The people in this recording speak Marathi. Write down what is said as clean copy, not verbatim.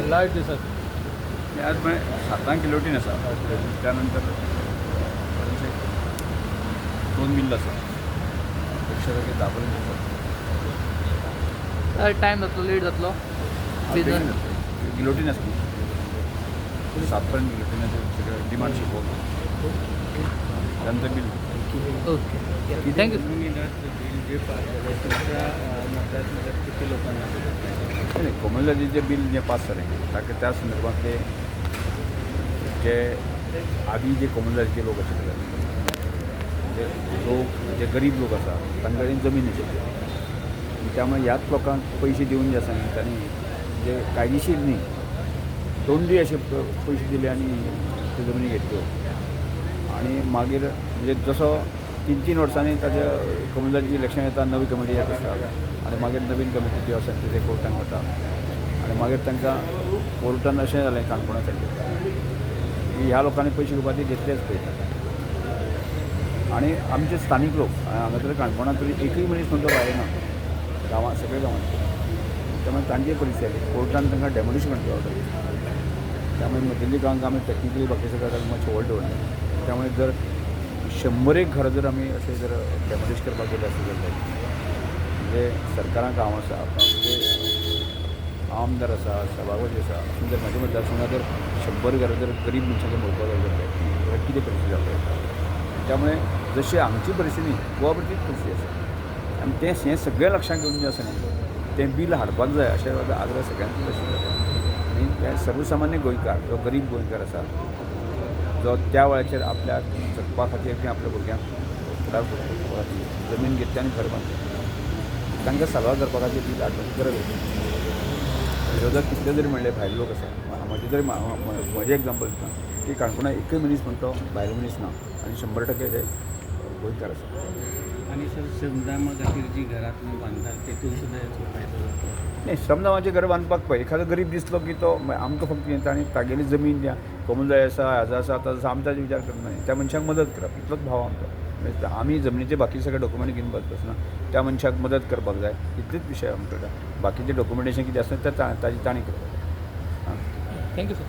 लाईट दिसत आज मैं 7 किलोटीन आसा त्यानंतर 2 मिल आसा पेक्षा काही 10 पर्यंत टाईम जातलो लेट जातलो गिलोटीन आसली 7 पर्यंत गिलोटीनाचे सगळं डिमांड शिकवलं त्यानंतर बिल ओके थँक्यू किती लोकांना नाही कोमलनदीचे बिल जे पास झाले ताकि त्या संदर्भातले जे आधी जे कोमलनदीचे लोक आशिल्ले म्हणजे लोक जे गरीब लोक आसा तांचे कडेन जमीन आशिल्ली त्यामुळे ह्याच लोकांक पैसे दिवन जे आसा तांणी जे कायदेशीर न्ही तोंडी असे पैसे दिले आणि ते जमनी घेतल्यो आणि मागीर म्हणजे जसो 3-3 वर्सांनी ताजे कोमलनदीची इलेक्शन येता नवी कमिटी येत आसता आणि मागीर नवीन कमिटी जी आसा ते कोर्टान वता आणि मागीर तांकां कोर्टान अशें जालें काणकोणा सारकें की ह्या लोकांनी पयशे घेवपाचे घेतलेच पळयता आणि आमचे स्थानीक लोक हांगा तरी काणकोणांत तरी एकूय मनीस म्हणटो भायर ना गांवांत सगळ्या गांवांत त्यामुळे तांची परिस्थिती आली कोर्टान तांकां डेमोलिश करची ऑर्डर त्यामुळे मदींच्या गांवांक आमी टेक्निकली बाकी सगळ्या मातशें होल्ड दवरलें त्यामुळे जर 100 घरां जर आमी अशें जर डेमोलिश करपाक गेले आसत जाल्यार म्हणजे सरकारान काम आसा म्हणजे आमदार आसा सभापती आसा अशें जर म्हाज्या मतदारसंघात जर 100 घरां जर गरीब मनशांचे मोडपाक जाय जाल्यार कितें परिस्थिती जावपाक त्यामुळे जशी आमची परिस्थिती गोवा भरचीच परिस्थिती आसा आनी हें सगळें लक्षांत घेवन जें आसा न्ही तें बील हाडपाक जाय अशें आग्रह सगळ्यांक अशें जाता आनी हे सर्वसामान्य गोंयकार जो गरीब गोंयकार आसा जो त्या वेळाचेर आपल्याक जगपा खातीर किंवा आपल्या भुरग्यांक फुडार करपा खातीर जमीन घेतली आनी घर बांदलें तांकां साल्वार करपा खातीर बील हाडपाची गरज आसा विरोधक कितले जरी म्हणले भायले लोक आसा म्हजें जरी म्हजें एग्जाम्पल दिता की काणकोणा एकूय मनीस म्हणटो भायलो मनीस ना आनी 100% ते गोंयकार आसा आणि सर श्रमदामा खातीर जी घरांत बांदतात तेतून सुद्दां हेचो फायदो जाता नाही श्रमदामाचें घर बांदपाक पळय एखादो गरीब दिसलो की तो आमकां फक्त येता आनी तागेली जमीन द्या कोमल आसा हाजो आसा तसो आमचाच विचार करना त्या मनशाक मदत करप इतलोच भाव आमचो म्हणजे आमी जमनीचे बाकी सगळे डॉक्युमेंट घेवन बसना त्या मनशाक मदत करपाक जाय इतलेच विशय आमचे बाकीचें डॉक्युमेंटेशन कितें आसा तें ताजी ताणी करपाक थँक्यू सर